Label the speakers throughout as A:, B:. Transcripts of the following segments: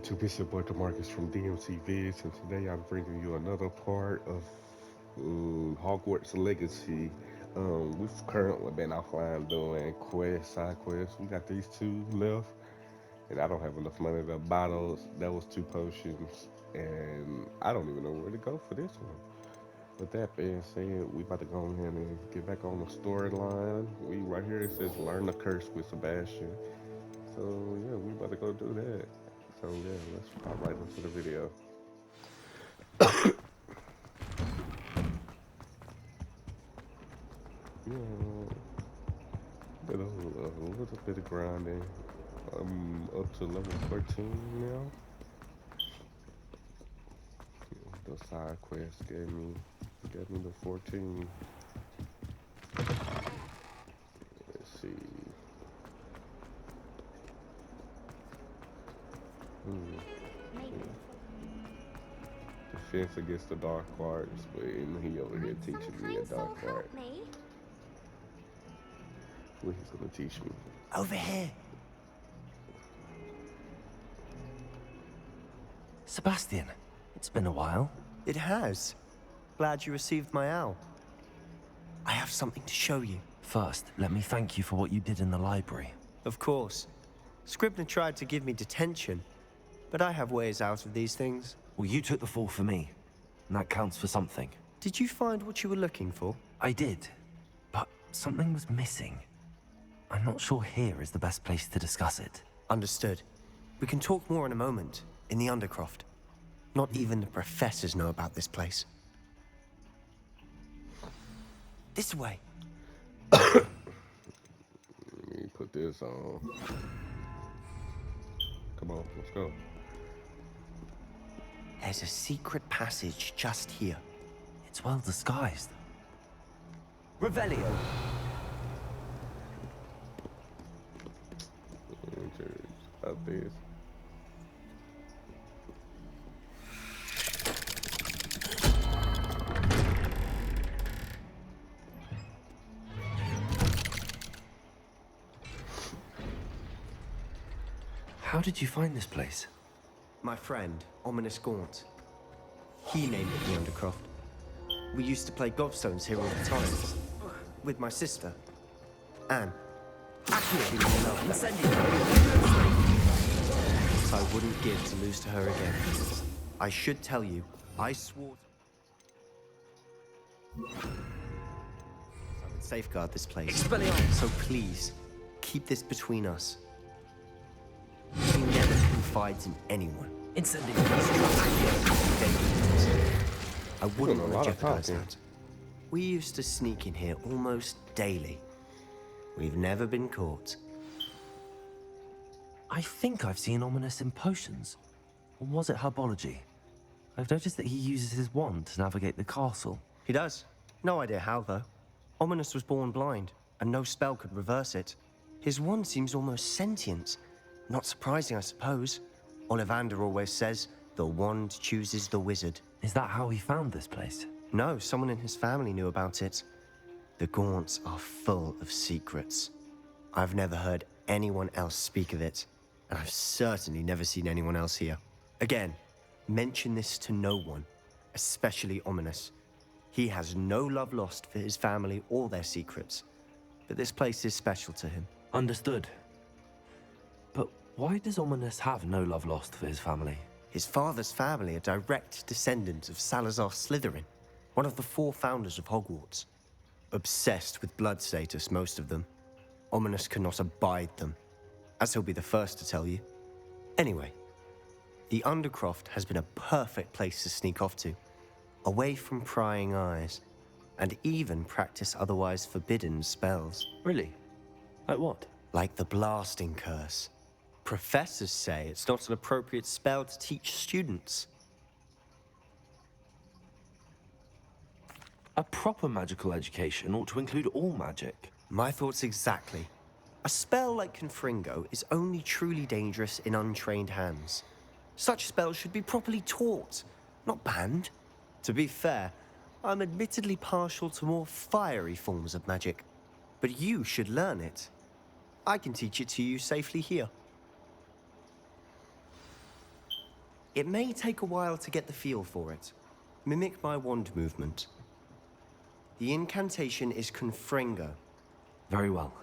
A: YouTube, it's your boy Demarcus from DMC Vids, and today I'm bringing you another part of Hogwarts Legacy. We've currently been offline doing side quests. We got these two left, and I don't have enough money to buy those. That was two potions, and I don't even know where to go for this one. With that being said, we about to go ahead and get back on the storyline. We right here it says learn the curse with Sebastian. So yeah, we about to go do that. So yeah, let's pop right into the video. Yeah, did a little bit of grinding. I'm up to level 13 now. The side quest gave me the 14. Let's see. Defense against the dark arts, but he over here teaching me a dark art. What he's gonna teach me?
B: Over here.
C: Sebastian, it's been a while.
B: It has. Glad you received my owl. I have something to show you.
C: First, let me thank you for what you did in the library.
B: Of course. Scribner tried to give me detention, but I have ways out of these things.
C: Well, you took the fall for me, and that counts for something.
B: Did you find what you were looking for?
C: I did, but something was missing. I'm not sure here is the best place to discuss it.
B: Understood. We can talk more in a moment, in the Undercroft. Not even the professors know about this place. This way.
A: Let me put this on. Come on, let's go.
B: There's a secret passage just here.
C: It's well disguised. Revelio.
A: Up this.
C: How did you find this place?
B: My friend, Ominous Gaunt. He named it the Undercroft. We used to play gobstones here all the time. With my sister, Anne. Accurately enough, I wouldn't give to lose to her again. I should tell you, I swore I would safeguard this place. So please, keep this between us. He never confides in anyone. I wouldn't want to jeopardize that. We used to sneak in here almost daily. We've never been caught.
C: I think I've seen Ominous in potions. Or was it herbology? I've noticed that he uses his wand to navigate the castle.
B: He does. No idea how, though. Ominous was born blind, and no spell could reverse it. His wand seems almost sentient. Not surprising, I suppose. Ollivander always says, the wand chooses the wizard.
C: Is that how he found this place?
B: No, someone in his family knew about it. The Gaunts are full of secrets. I've never heard anyone else speak of it, and I've certainly never seen anyone else here. Again, mention this to no one, especially Ominous. He has no love lost for his family or their secrets, but this place is special to him.
C: Understood. But why does Ominous have no love lost for his family?
B: His father's family are direct descendants of Salazar Slytherin, one of the 4 founders of Hogwarts. Obsessed with blood status, most of them. Ominous cannot abide them, as he'll be the first to tell you. Anyway, the Undercroft has been a perfect place to sneak off to, away from prying eyes, and even practice otherwise forbidden spells.
C: Really? Like what?
B: Like the blasting curse. Professors say it's not an appropriate spell to teach students.
C: A proper magical education ought to include all magic.
B: My thoughts exactly. A spell like Confringo is only truly dangerous in untrained hands. Such spells should be properly taught, not banned. To be fair, I'm admittedly partial to more fiery forms of magic, but you should learn it. I can teach it to you safely here. It may take a while to get the feel for it. Mimic my wand movement. The incantation is Confringo.
C: Very well.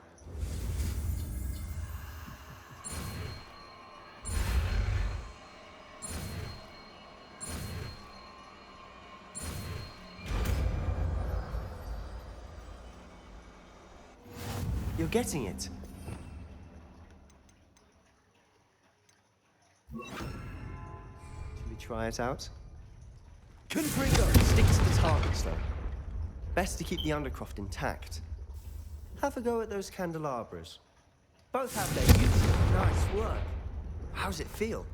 B: You're getting it. Shall we try it out? Confringo! Stick to the targets, though. Best to keep the Undercroft intact. Have a go at those candelabras. Both have their use. Nice work. How's it feel?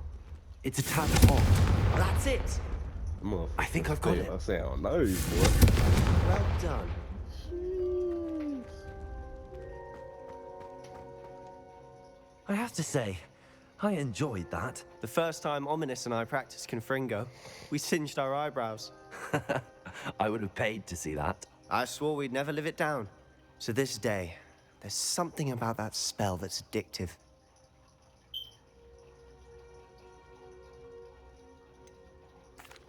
C: It's a tad hot.
B: That's it.
C: I think I've got it.
A: I say I don't know you, boy.
B: Well done.
C: I have to say, I enjoyed that.
B: The first time Ominous and I practiced Confringo, we singed our eyebrows.
C: I would have paid to see that.
B: I swore we'd never live it down. So this day, there's something about that spell that's addictive.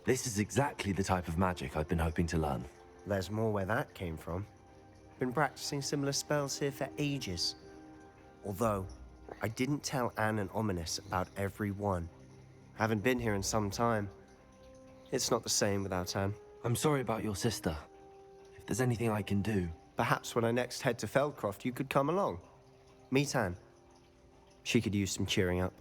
C: This is exactly the type of magic I've been hoping to learn.
B: There's more where that came from. Been practicing similar spells here for ages. Although, I didn't tell Anne and Ominous about every one. Haven't been here in some time. It's not the same without Anne.
C: I'm sorry about your sister. If there's anything I can do...
B: Perhaps when I next head to Feldcroft, you could come along. Meet Anne. She could use some cheering up.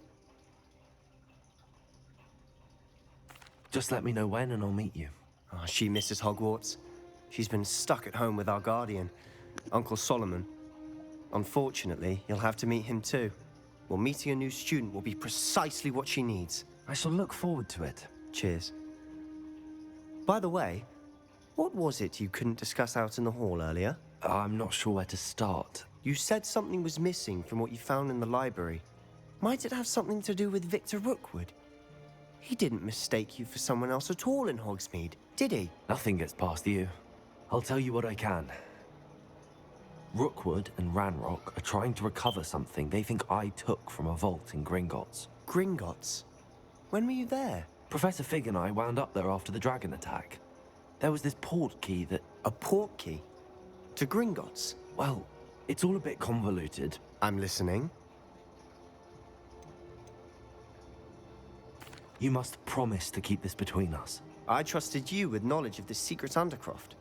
C: Just let me know when and I'll meet you.
B: Oh, she misses Hogwarts. She's been stuck at home with our guardian, Uncle Solomon. Unfortunately, you'll have to meet him too. Well, meeting a new student will be precisely what she needs.
C: I shall look forward to it.
B: Cheers. By the way, what was it you couldn't discuss out in the hall earlier?
C: I'm not sure where to start.
B: You said something was missing from what you found in the library. Might it have something to do with Victor Rookwood? He didn't mistake you for someone else at all in Hogsmeade, did he?
C: Nothing gets past you. I'll tell you what I can. Rookwood and Ranrock are trying to recover something they think I took from a vault in Gringotts.
B: Gringotts? When were you there?
C: Professor Fig and I wound up there after the dragon attack. There was this port key that...
B: A port key? To Gringotts?
C: Well, it's all a bit convoluted.
B: I'm listening.
C: You must promise to keep this between us.
B: I trusted you with knowledge of the secret Undercroft.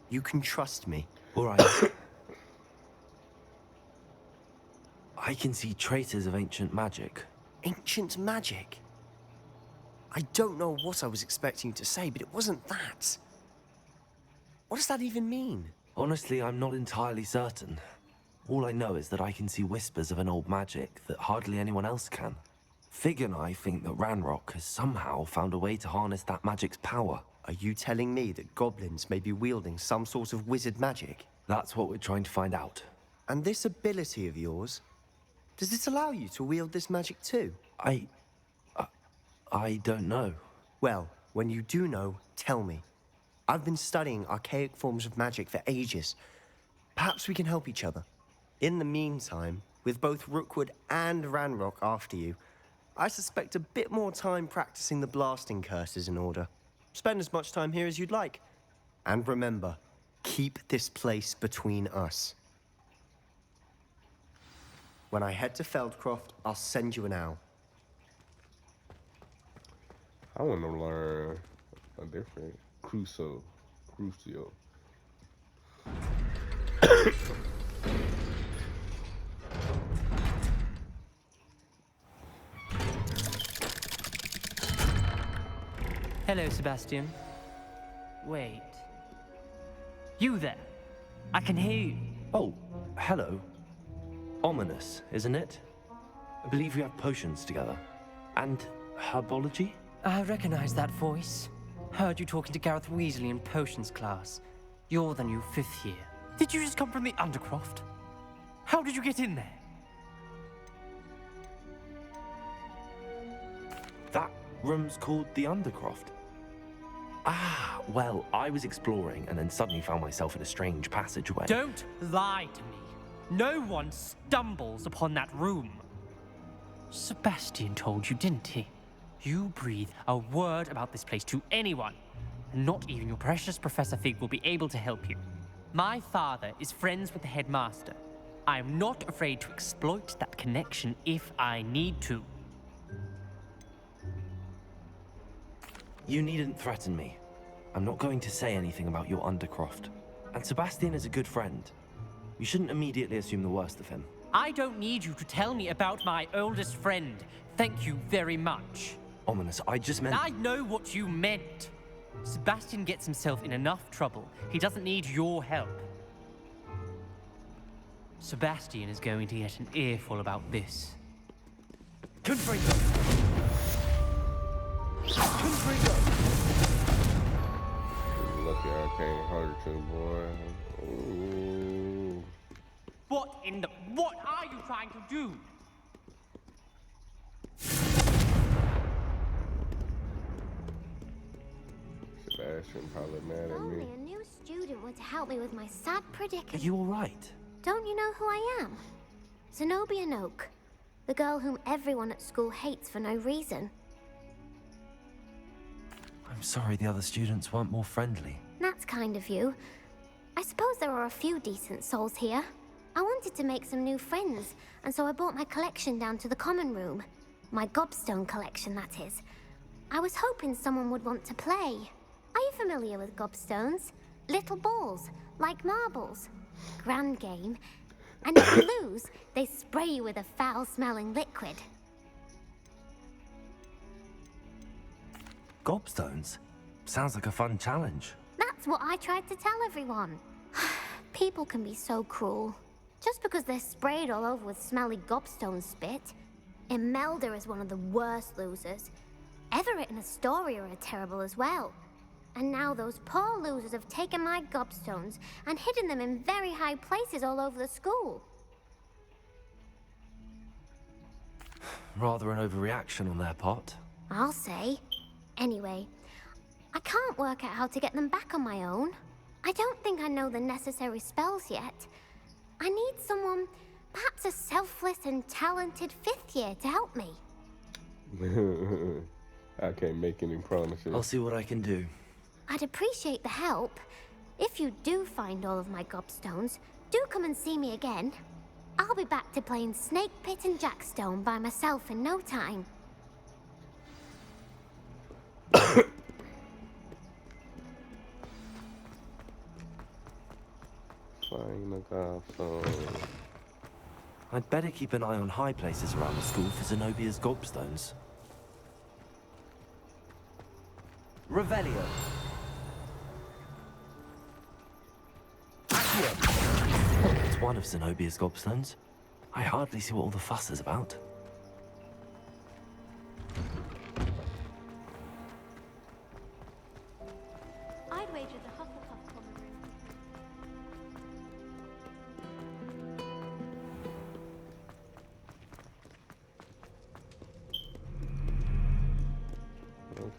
B: You can trust me.
C: All right. I can see traces of ancient magic.
B: Ancient magic? I don't know what I was expecting you to say, but it wasn't that. What does that even mean?
C: Honestly, I'm not entirely certain. All I know is that I can see whispers of an old magic that hardly anyone else can. Fig and I think that Ranrock has somehow found a way to harness that magic's power.
B: Are you telling me that goblins may be wielding some sort of wizard magic?
C: That's what we're trying to find out.
B: And this ability of yours, does it allow you to wield this magic too?
C: I don't know.
B: Well, when you do know, tell me. I've been studying archaic forms of magic for ages. Perhaps we can help each other. In the meantime, with both Rookwood and Ranrock after you, I suspect a bit more time practicing the blasting curse is in order. Spend as much time here as you'd like. And remember, keep this place between us. When I head to Feldcroft, I'll send you an owl.
A: I want to learn a different Crucio.
D: Hello, Sebastian. Wait. You there? I can hear you.
C: Oh, hello. Ominous, isn't it? I believe we have potions together. And herbology?
D: I recognize that voice. Heard you talking to Gareth Weasley in potions class. You're the new 5th year. Did you just come from the Undercroft? How did you get in there?
C: That room's called the Undercroft. Ah, well, I was exploring and then suddenly found myself in a strange passageway.
D: Don't lie to me. No one stumbles upon that room. Sebastian told you, didn't he? You breathe a word about this place to anyone, and not even your precious Professor Fig will be able to help you. My father is friends with the headmaster. I am not afraid to exploit that connection if I need to.
C: You needn't threaten me. I'm not going to say anything about your Undercroft. And Sebastian is a good friend. You shouldn't immediately assume the worst of him.
D: I don't need you to tell me about my oldest friend. Thank you very much.
C: Ominous, I just meant...
D: I know what you meant. Sebastian gets himself in enough trouble. He doesn't need your help. Sebastian is going to get an earful about this.
C: Confringo! Confringo!
A: Lucky I can't hurt you, boy. Ooh.
D: What are you trying to do?
A: Sebastian probably mad at
E: Only
A: me.
E: a new student were to help me with my sad
C: Are
E: predicament.
C: you alright?
E: Don't you know who I am? Zenobia Noak, the girl whom everyone at school hates for no reason.
C: I'm sorry the other students weren't more friendly.
E: That's kind of you. I suppose there are a few decent souls here. I wanted to make some new friends, and so I brought my collection down to the common room. My gobstone collection, that is. I was hoping someone would want to play. Are you familiar with gobstones? Little balls, like marbles. Grand game. And if you lose, they spray you with a foul-smelling liquid.
C: Gobstones? Sounds like a fun challenge.
E: That's what I tried to tell everyone. People can be so cruel. Just because they're sprayed all over with smelly gobstone spit. Imelda is one of the worst losers. Everett and Astoria are terrible as well. And now those poor losers have taken my gobstones and hidden them in very high places all over the school.
C: Rather an overreaction on their part.
E: I'll say. Anyway, I can't work out how to get them back on my own. I don't think I know the necessary spells yet. I need someone, perhaps a selfless and talented fifth year to help me.
A: I can't make any promises.
C: I'll see what I can do.
E: I'd appreciate the help. If you do find all of my gobstones, do come and see me again. I'll be back to playing Snake Pit and Jackstone by myself in no time.
A: Flying the gobstone.
C: I'd better keep an eye on high places around the school for Zenobia's gobstones. Revelio. It's one of Zenobia's gobstones. I hardly see what all the fuss is about.
E: I'd wager the Hufflepuff common room.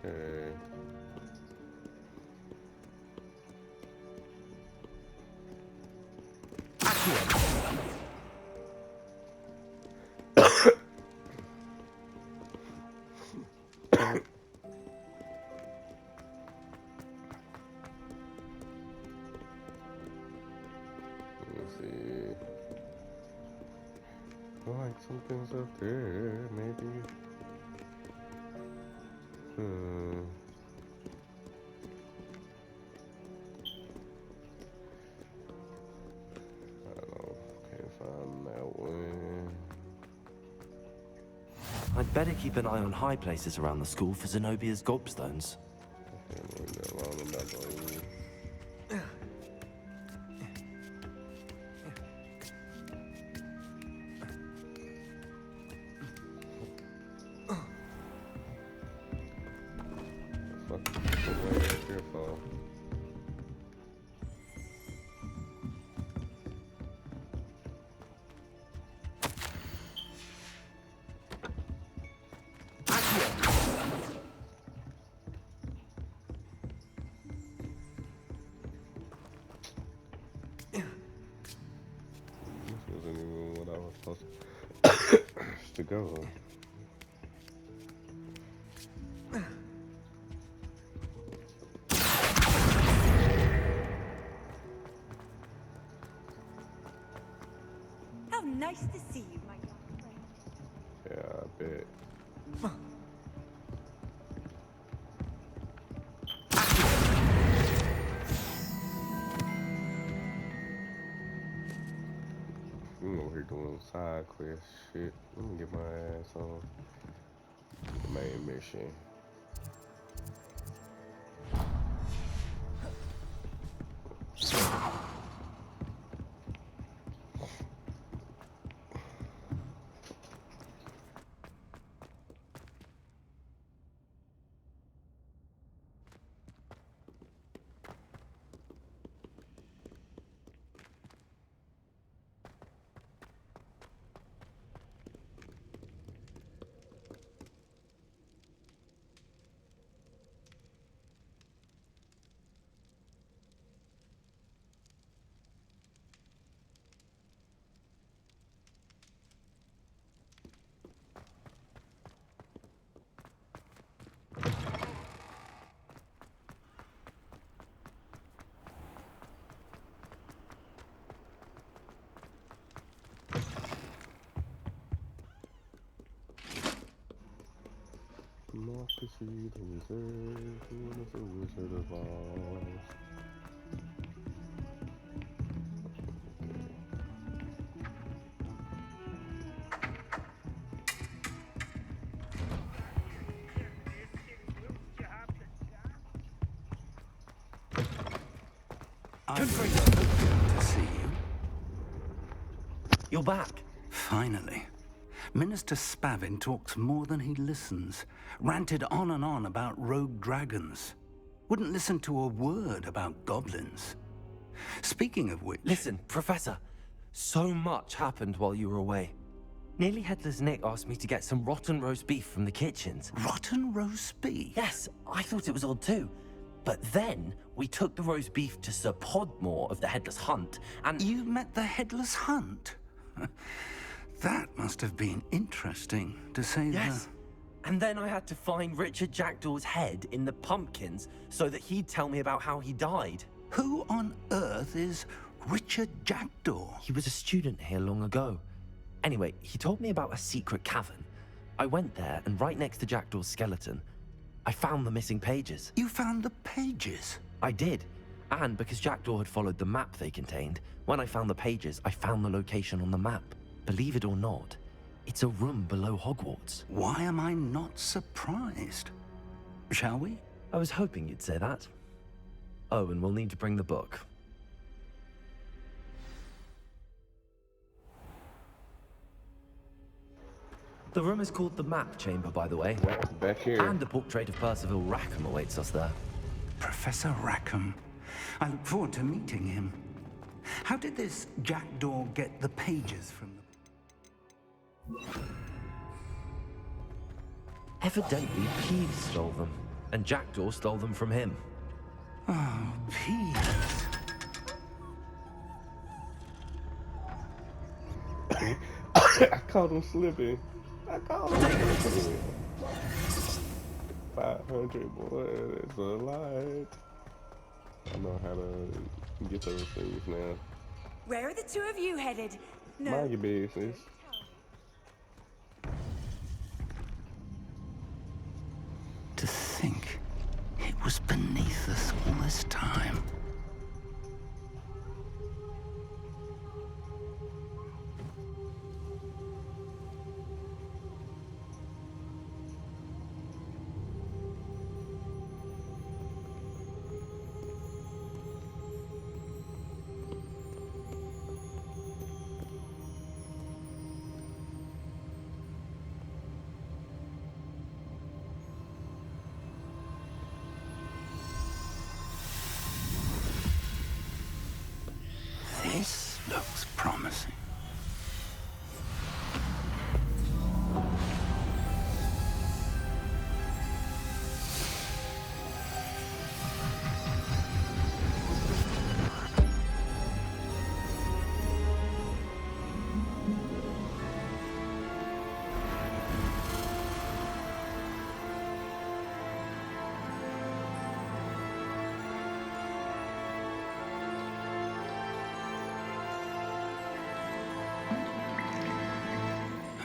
A: Okay. Let's see. Like something's up there, maybe. I don't know. Can't find that one.
C: I'd better keep an eye on high places around the school for Zenobia's gobstones.
A: Can't leave that alone about those. Fearful. This wasn't even what I was supposed to go.
F: How nice to see you, my young friend.
A: Yeah, I bet. I'm over here doing side quest shit. Let me get my ass on the main mission. Not to see the wizard, who is the Wizard of Oz.
G: I'm very good to see you.
C: You're back.
G: Finally. Minister Spavin talks more than he listens. Ranted on and on about rogue dragons. Wouldn't listen to a word about goblins. Speaking of which...
C: Listen, Professor. So much happened while you were away. Nearly Headless Nick asked me to get some rotten roast beef from the kitchens.
G: Rotten roast beef?
C: Yes, I thought it was odd too. But then we took the roast beef to Sir Podmore of the Headless Hunt, and...
G: You met the Headless Hunt? That must have been interesting, to say
C: Yes. And then I had to find Richard Jackdaw's head in the pumpkins so that he'd tell me about how he died.
G: Who on earth is Richard Jackdaw?
C: He was a student here long ago. Anyway, he told me about a secret cavern. I went there, and right next to Jackdaw's skeleton, I found the missing pages.
G: You found the pages?
C: I did. And because Jackdaw had followed the map they contained, when I found the pages, I found the location on the map. Believe it or not, it's a room below Hogwarts.
G: Why am I not surprised? Shall we?
C: I was hoping you'd say that. Oh, and we'll need to bring the book. The room is called the Map Chamber, by the way.
A: Back here.
C: And the portrait of Percival Rackham awaits us there.
G: Professor Rackham. I look forward to meeting him. How did this Jackdaw get the pages from the...
C: Evidently, Peeves stole them, and Jackdaw stole them from him.
G: Oh, Peeves.
A: I caught him slipping. I caught him slipping. 500, boy, it's a lot. I know how to get those things now.
F: Where are the two of you headed? No.
A: Mind your business.
G: To think it was beneath us all this time.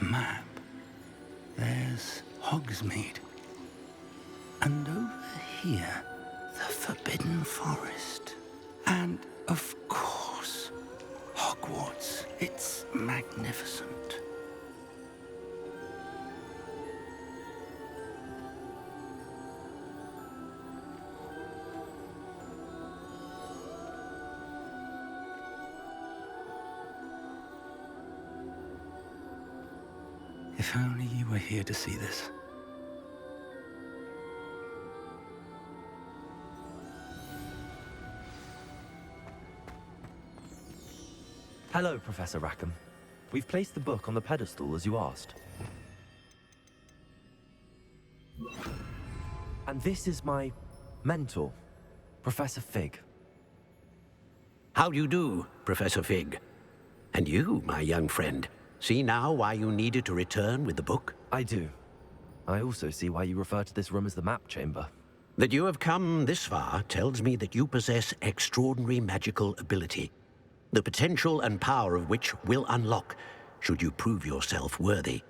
G: map. There's Hogsmeade. And over here, the Forbidden Forest. And, of course, Hogwarts. It's magnificent. If only you were here to see this.
C: Hello, Professor Rackham. We've placed the book on the pedestal as you asked. And this is my mentor, Professor Fig.
H: How do you do, Professor Fig? And you, my young friend, see now why you needed to return with the book?
C: I do. I also see why you refer to this room as the map chamber.
H: That you have come this far tells me that you possess extraordinary magical ability, the potential and power of which will unlock should you prove yourself worthy.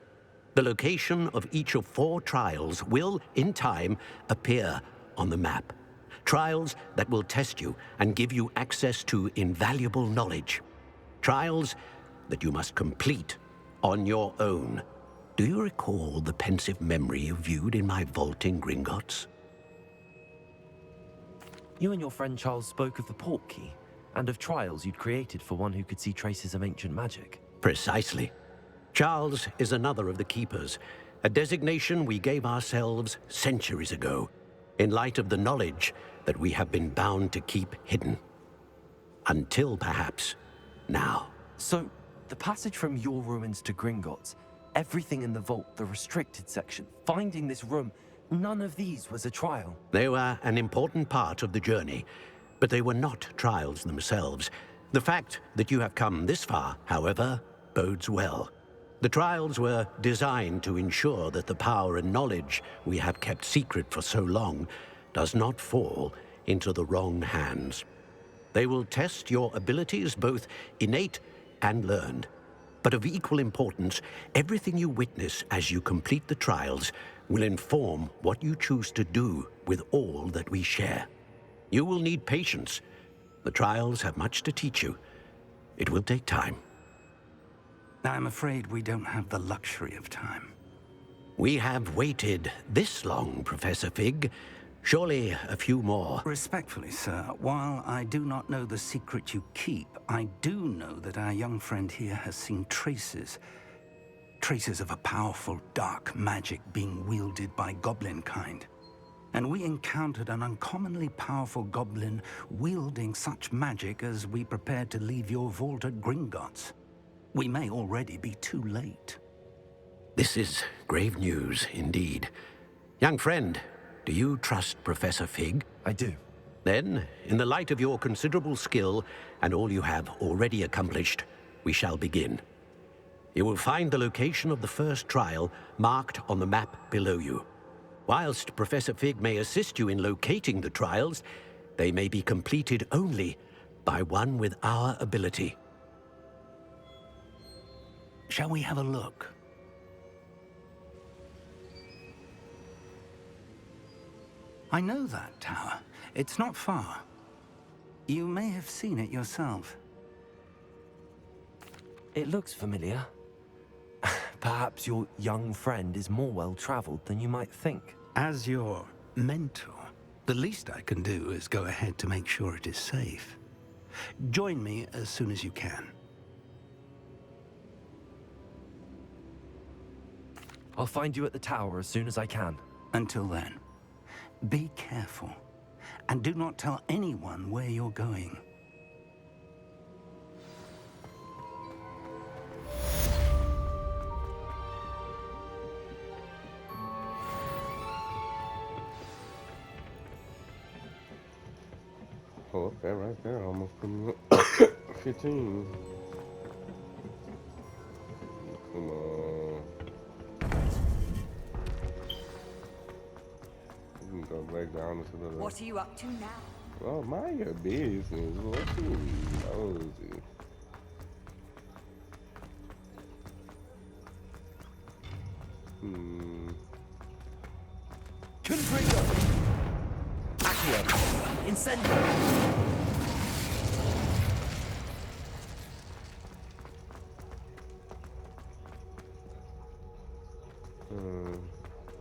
H: The location of each of 4 trials will, in time, appear on the map. Trials that will test you and give you access to invaluable knowledge. Trials that you must complete on your own. Do you recall the pensive memory you viewed in my vault in Gringotts?
C: You and your friend Charles spoke of the port key, and of trials you'd created for one who could see traces of ancient magic.
H: Precisely. Charles is another of the Keepers, a designation we gave ourselves centuries ago, in light of the knowledge that we have been bound to keep hidden. Until, perhaps, now.
C: So, the passage from your ruins to Gringotts, everything in the vault, the restricted section, finding this room, none of these was a trial.
H: They were an important part of the journey, but they were not trials themselves. The fact that you have come this far, however, bodes well. The trials were designed to ensure that the power and knowledge we have kept secret for so long does not fall into the wrong hands. They will test your abilities, both innate and learned. But of equal importance, everything you witness as you complete the trials will inform what you choose to do with all that we share. You will need patience. The trials have much to teach you. It will take time.
G: I'm afraid we don't have the luxury of time.
H: We have waited this long, Professor Fig. Surely a few more.
G: Respectfully, sir, while I do not know the secret you keep, I do know that our young friend here has seen traces. Traces of a powerful dark magic being wielded by goblin kind. And we encountered an uncommonly powerful goblin wielding such magic as we prepared to leave your vault at Gringotts. We may already be too late.
H: This is grave news indeed. Young friend, do you trust Professor Fig?
C: I do.
H: Then, in the light of your considerable skill and all you have already accomplished, we shall begin. You will find the location of the first trial marked on the map below you. Whilst Professor Fig may assist you in locating the trials, they may be completed only by one with our ability.
G: Shall we have a look? I know that tower. It's not far. You may have seen it yourself.
C: It looks familiar. Perhaps your young friend is more well-traveled than you might think.
G: As your mentor, the least I can do is go ahead to make sure it is safe. Join me as soon as you can.
C: I'll find you at the tower as soon as I can.
G: Until then, be careful, and do not tell anyone where you're going.
A: Oh, that right there almost put me up 15. Come on. We can go back down into the...
F: What are you up to now?
A: Oh, mind your business. What you nosy?
C: Confringo! Accio! Incendio!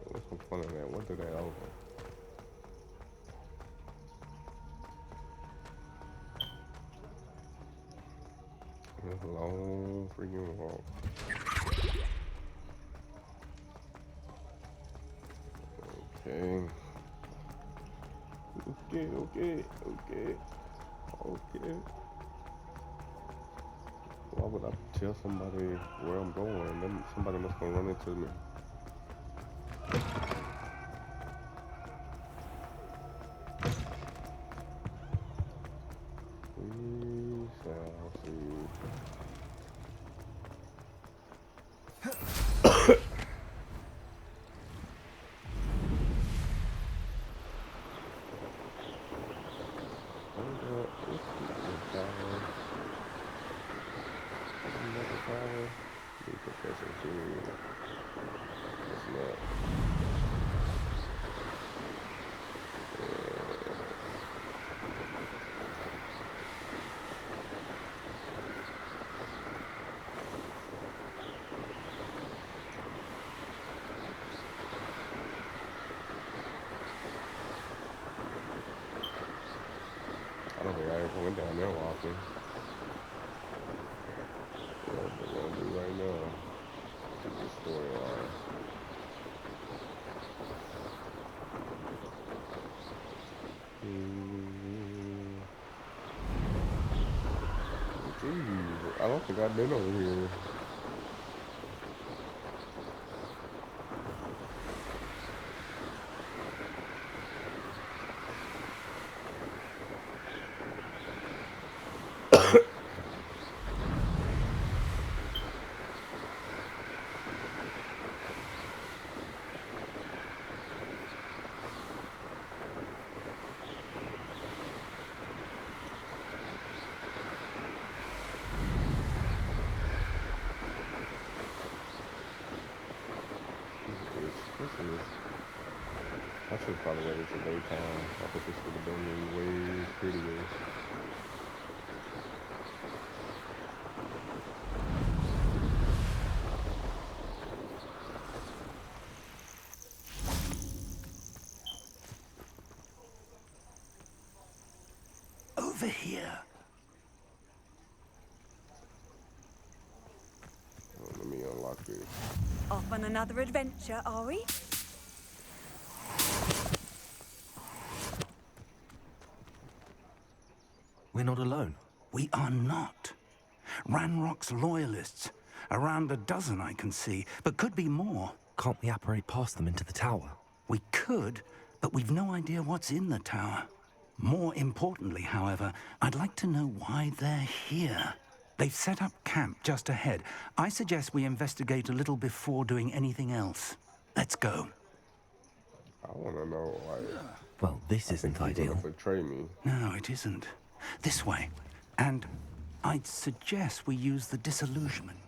A: What's the point of that? What do they over? It's a long freaking walk. Okay. Okay. Why would I tell somebody where I'm going? Then somebody must gonna run into me. We shall see. I don't think I ever went down there walking. What we're gonna do right now. Get this storyline. Jeez, I don't think I've been over here. I should probably wait until daytime. I think this would have been way prettier.
G: Over here.
A: Let me unlock this.
F: Off on another adventure, are we?
C: We're not alone.
G: We are not. Ranrock's loyalists. Around a dozen I can see, but could be more.
C: Can't we apparate past them into the tower?
G: We could, but we've no idea what's in the tower. More importantly, however, I'd like to know why they're here. They've set up camp just ahead. I suggest we investigate a little before doing anything else. Let's go.
A: I want to know why.
C: Well, this isn't
A: You're
C: ideal.
A: gonna betray me.
G: No, it isn't. This way. And I'd suggest we use the disillusionment.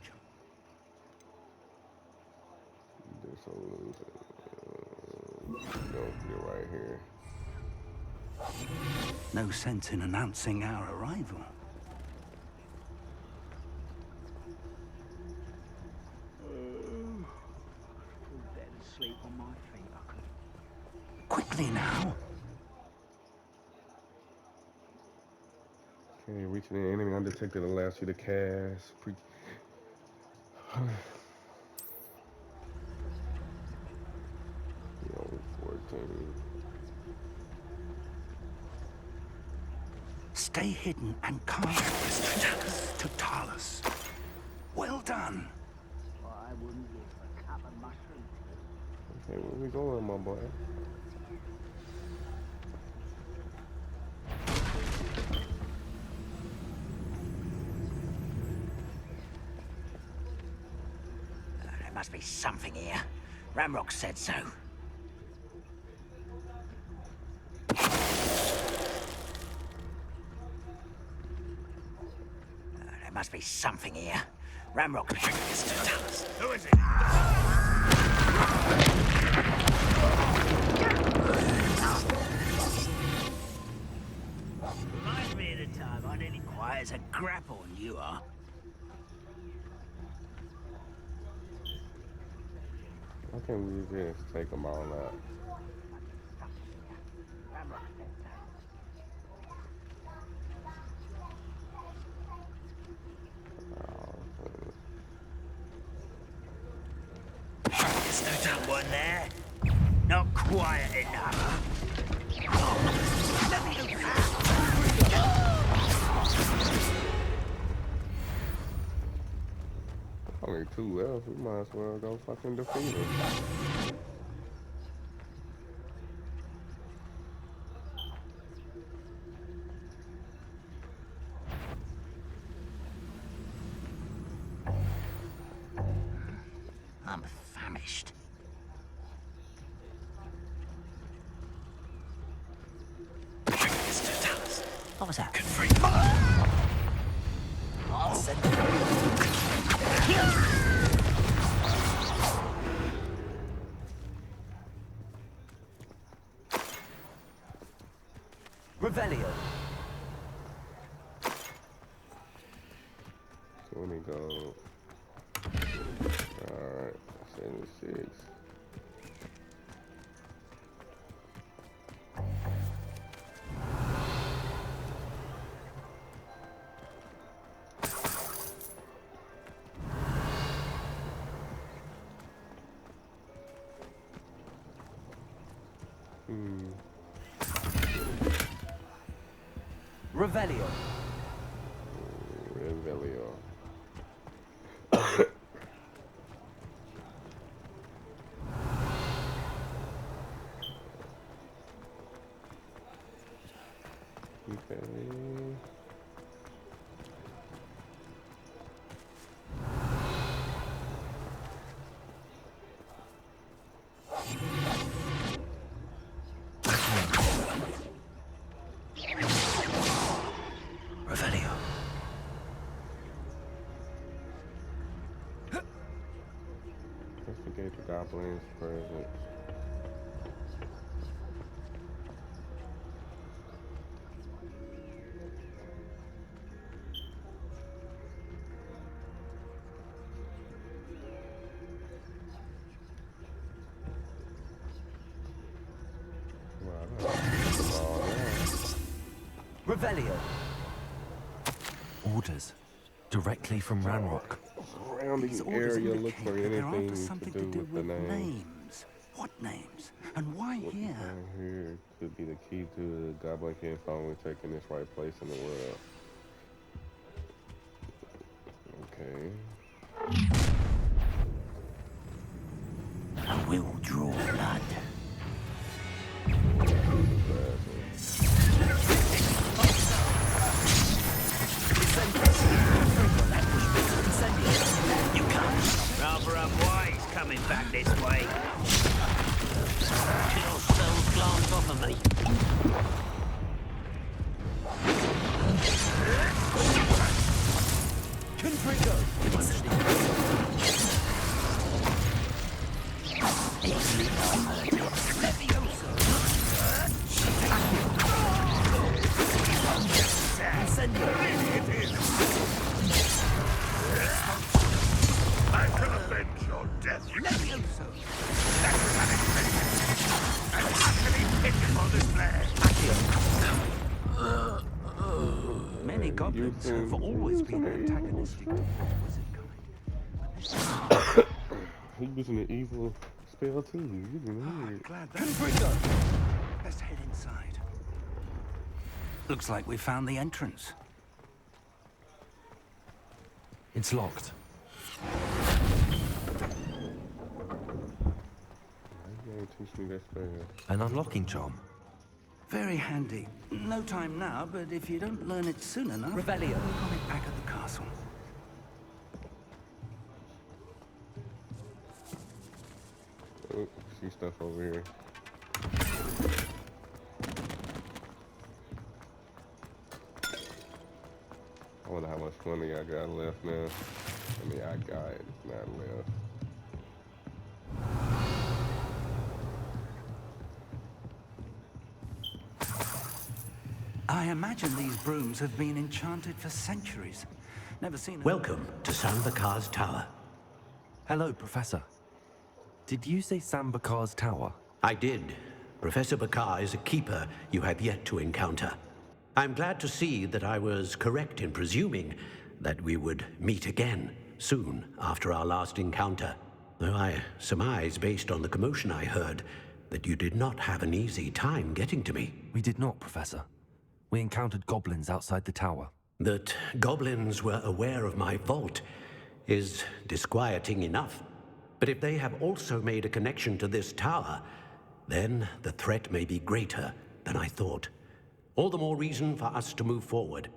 A: Don't get right here.
G: No sense in announcing our arrival.
I: Sleep on my feet, I could.
G: Quickly now.
A: Okay, reaching the enemy undetected allows you to cast. Yo, 14.
G: Stay hidden and cast Totalis. Well done.
I: Well, I wouldn't give a cup of mushrooms.
A: Okay, where we going, my boy?
I: There must be something here. Ramrock said so. There must be something here. Ramrock. Who is it? tight as a grapple, you are.
A: Why can't we just take them all out?
I: There's someone there. Not quiet enough. Let me look.
A: Only two left. We might as well go fucking defeat them.
I: I'm famished. What was that? I'll send
C: Revelio.
A: So let me go. Alright, 76.
C: Revelio.
A: Revelio. Okay.
C: Revelio.
A: Investigate the goblin's presence. Well, I gotta keep them all now.
C: Revelio. Orders. Directly from Ranrock.
G: These
A: Surrounding
G: orders
A: area, look
G: indicate
A: for
G: that they're
A: anything
G: after
A: to
G: something
A: do with the name.
G: names. What names? And why
A: What
G: here?
A: down here could be the key to the goblin can finally taking its right place in the world. Okay.
I: I will draw blood. You can't. Rather unwise coming back this way.
D: Your spells glance off of me.
I: I can avenge your death. Levioso. That was unexpected. And utterly pitiful display.
G: Many goblins have always been antagonistic to the wizard kind.
A: He using an evil spell too. You can hear it.
G: Glad that. Let's head inside. Looks like we found the entrance.
C: It's locked.
A: You ain't teach me that spell.
C: An unlocking charm.
G: Very handy. No time now, but if you don't learn it soon enough,
C: Revelio.
G: we'll have it back at the castle.
A: Oh, see stuff over here. I wonder how much money I got left now. I mean, I got it, not left.
G: I imagine these brooms have been enchanted for centuries. Never seen a...
H: Welcome to Sanbakar's Tower.
C: Hello, Professor. Did you say Sambakar's Tower?
H: I did. Professor Bakar is a keeper you have yet to encounter. I'm glad to see that I was correct in presuming that we would meet again soon after our last encounter. Though I surmise, based on the commotion I heard, that you did not have an easy time getting to me.
C: We did not, Professor. We encountered goblins outside the tower.
H: That goblins were aware of my vault is disquieting enough. But if they have also made a connection to this tower, then the threat may be greater than I thought. All the more reason for us to move forward.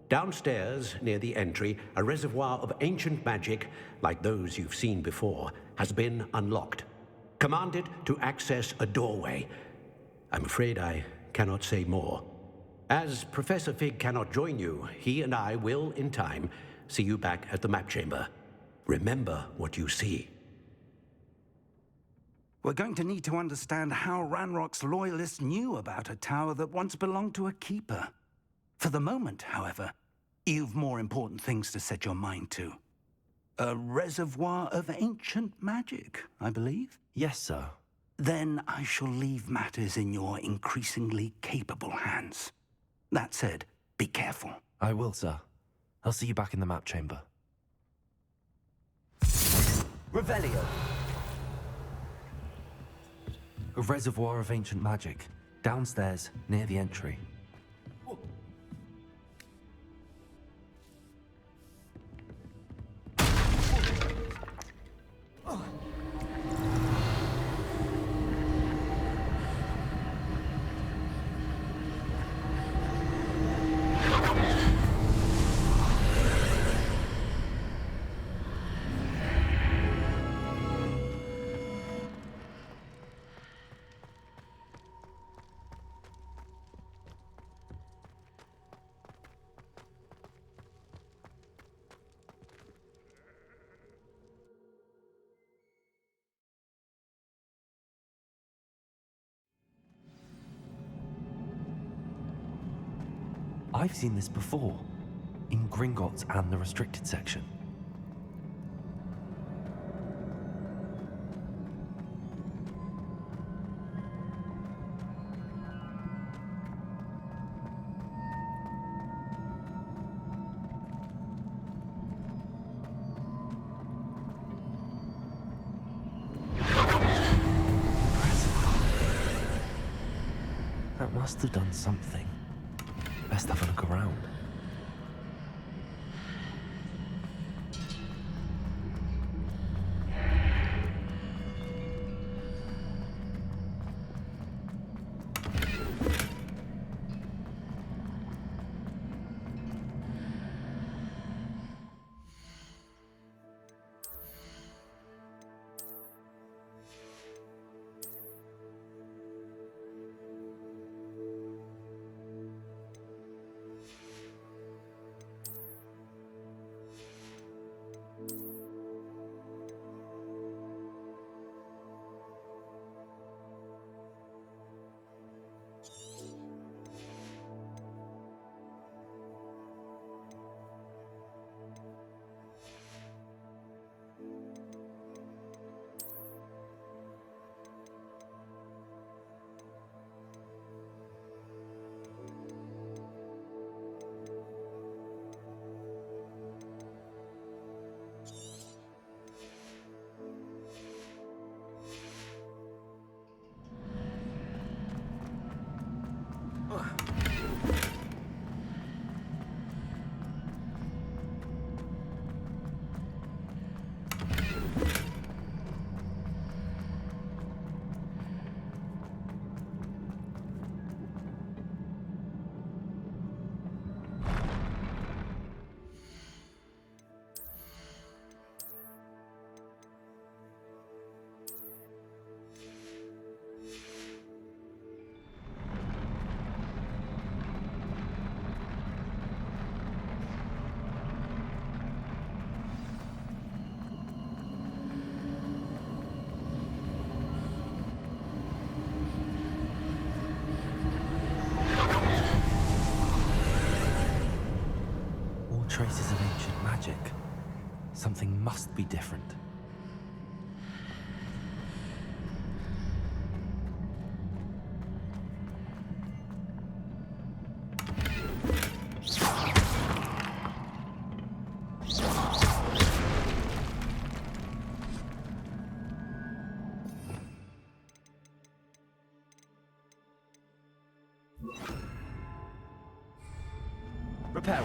H: Downstairs, near the entry, a reservoir of ancient magic, like those you've seen before, has been unlocked. Commanded to access a doorway. I'm afraid I cannot say more. As Professor Fig cannot join you, he and I will, in time, see you back at the map chamber. Remember what you see.
G: We're going to need to understand how Ranrock's loyalists knew about a tower that once belonged to a keeper. For the moment, however, you've more important things to set your mind to. A reservoir of ancient magic, I believe?
C: Yes, sir.
G: Then I shall leave matters in your increasingly capable hands. That said, be careful.
C: I will, sir. I'll see you back in the map chamber. Revelio! A reservoir of ancient magic. Downstairs, near the entry. I've seen this before, in Gringotts and the restricted section. That must have done something. Best have a look around. traces of ancient magic. Something must be different. Repair.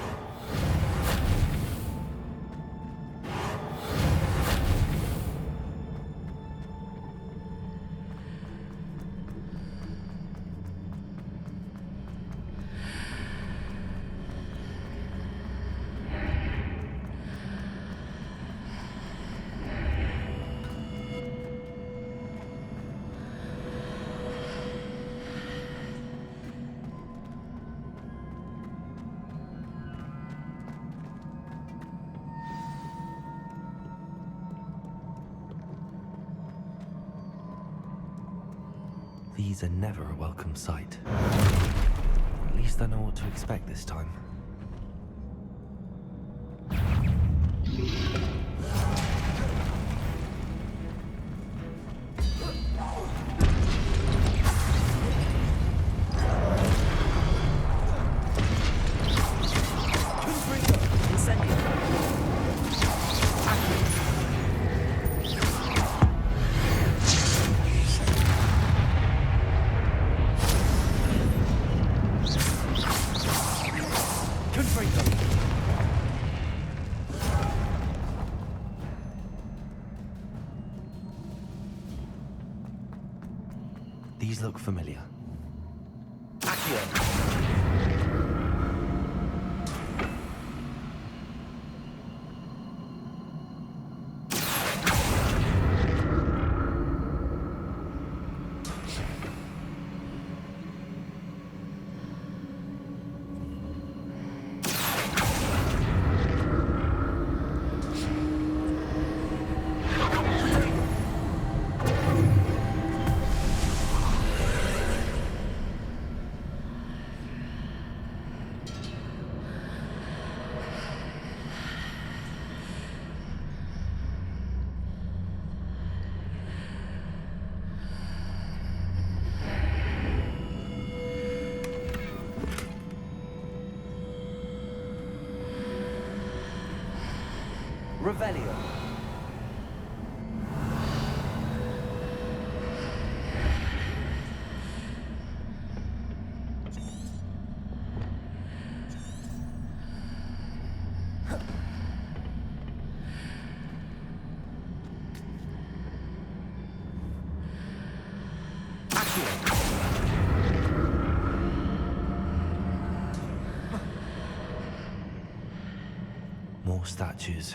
C: These are never a welcome sight. At least I know what to expect this time. These look familiar. Revelio. More statues.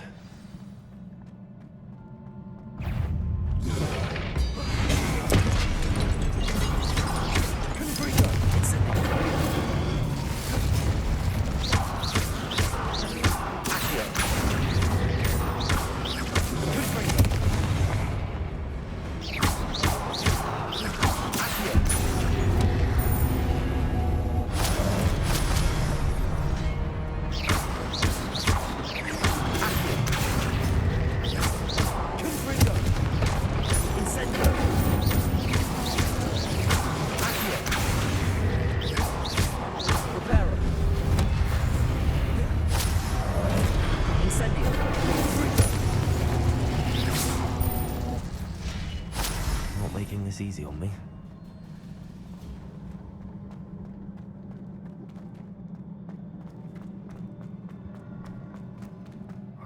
C: Making this easy on me.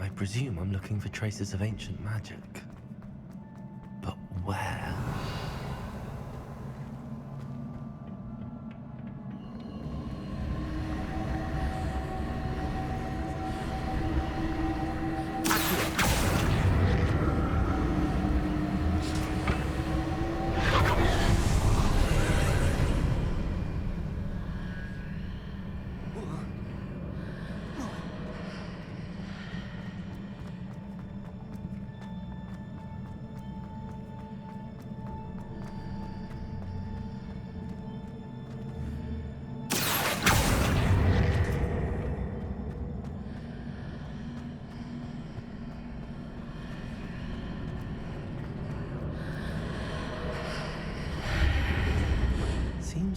C: I presume I'm looking for traces of ancient magic. But where?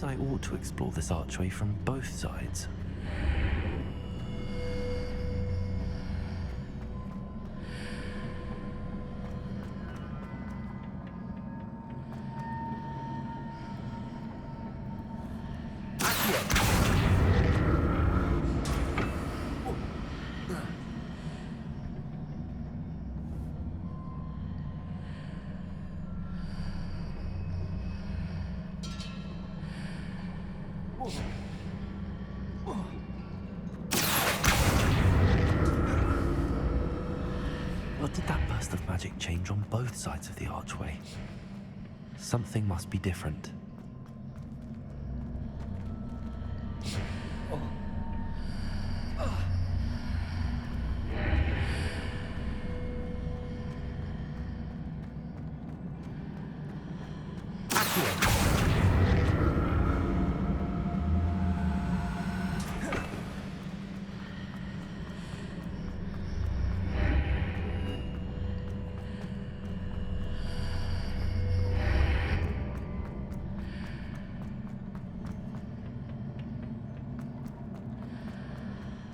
C: I ought to explore this archway from both sides. What did that burst of magic change on both sides of the archway? Something must be different.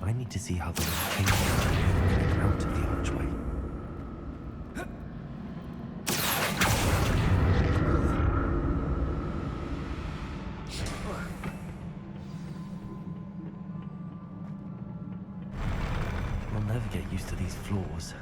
C: I need to see how the light changes in and out of the archway. I'll never get used to these floors.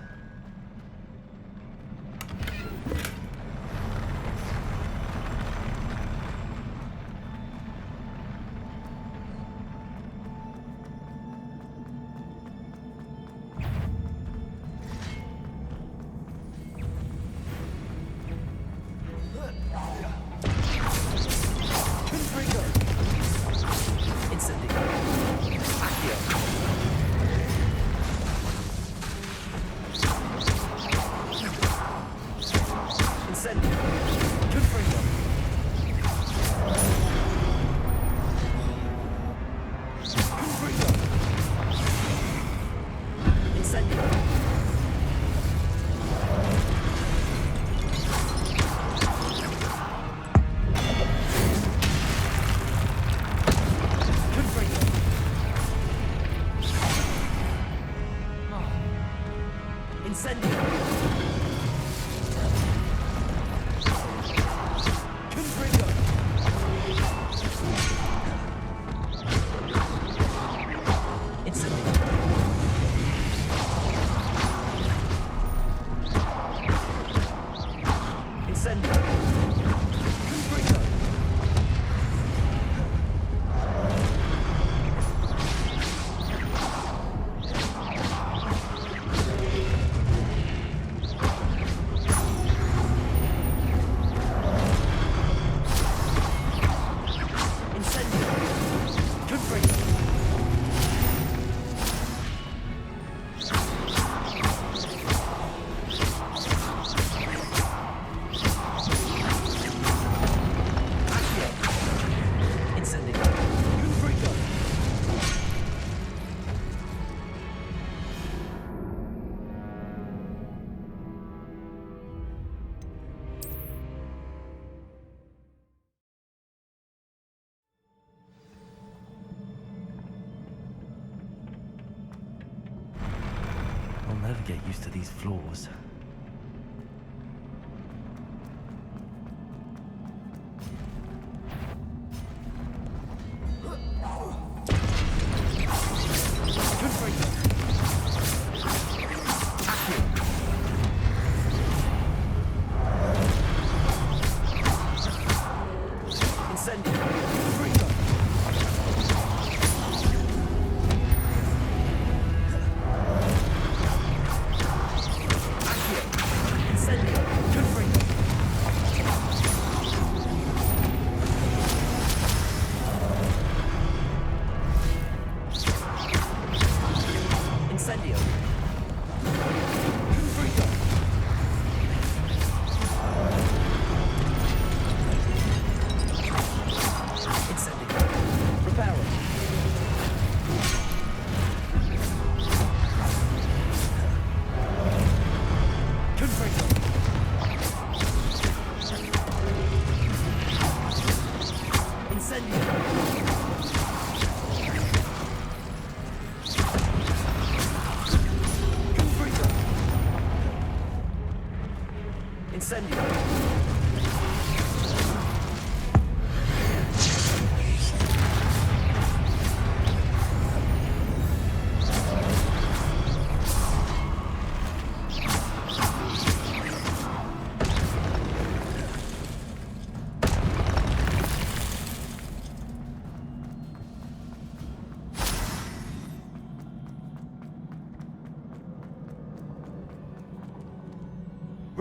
C: I'll never get used to these floors.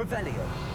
C: Revelio.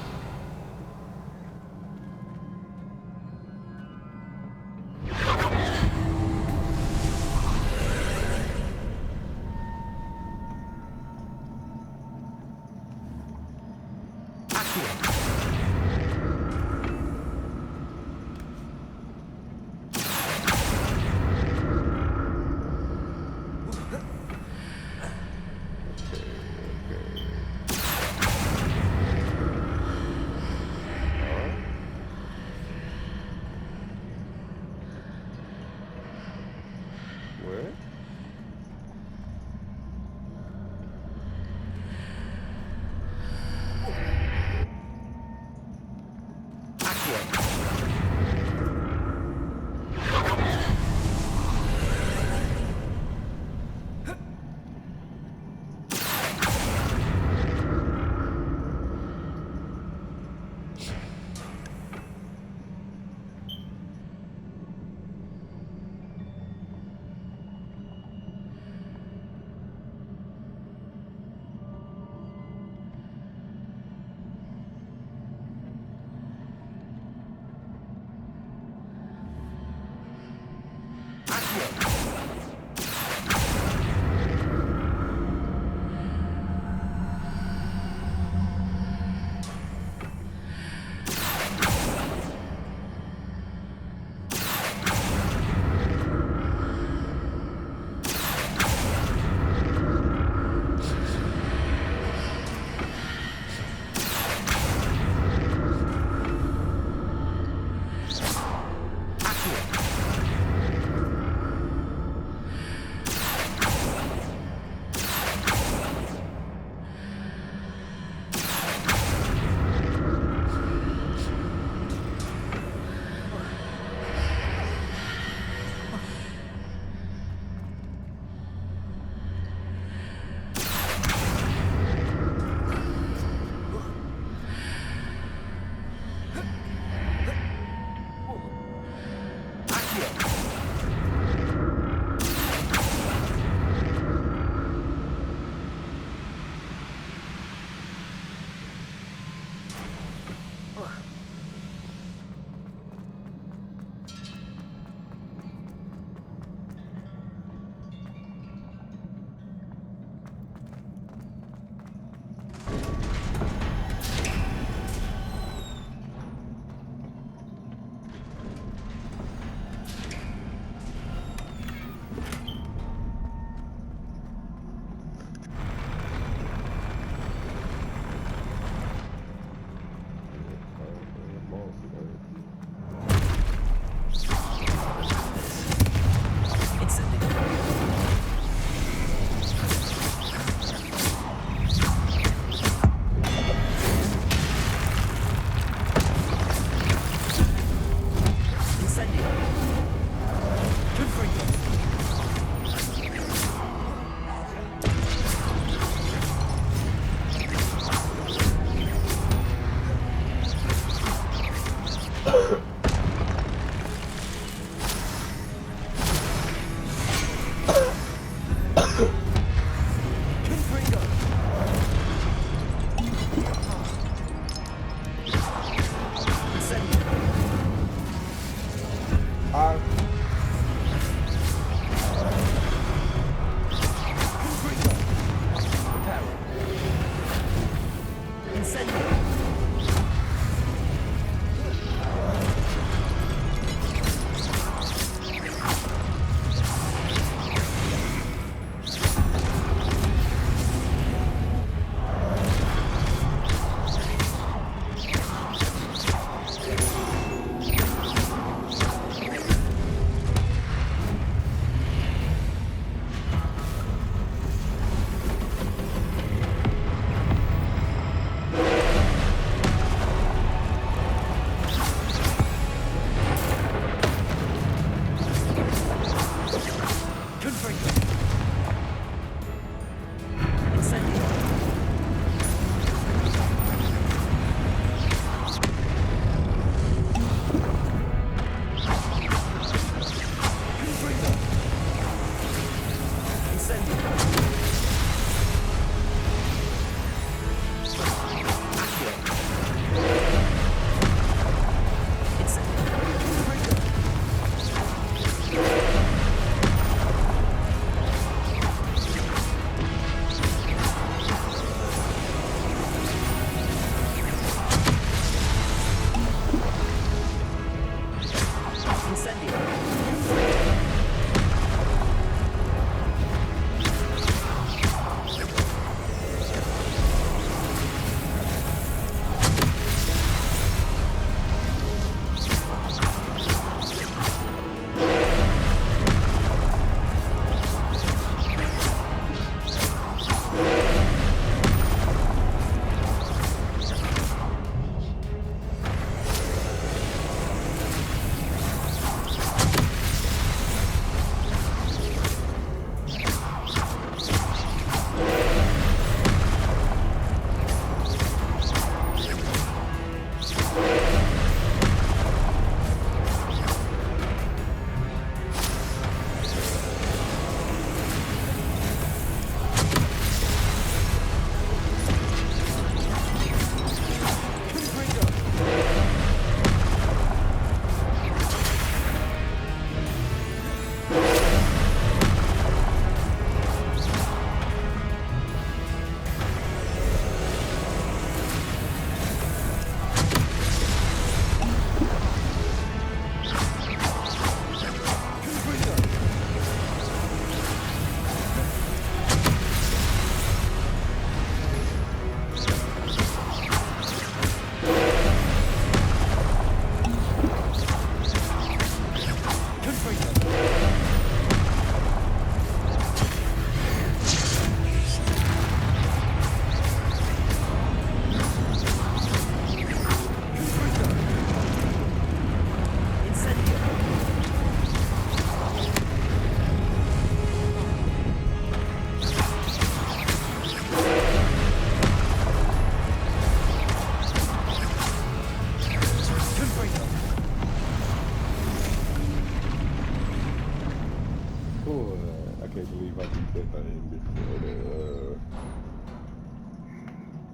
A: can't believe I did that thing before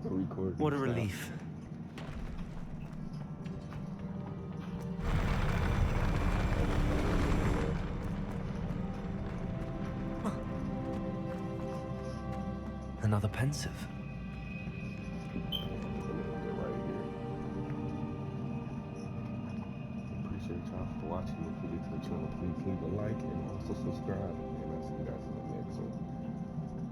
A: the recording.
C: What a
A: stopped.
C: relief. Another pensive.
A: Right here. Appreciate y'all for watching. If you get to the channel, please leave a like and also subscribe.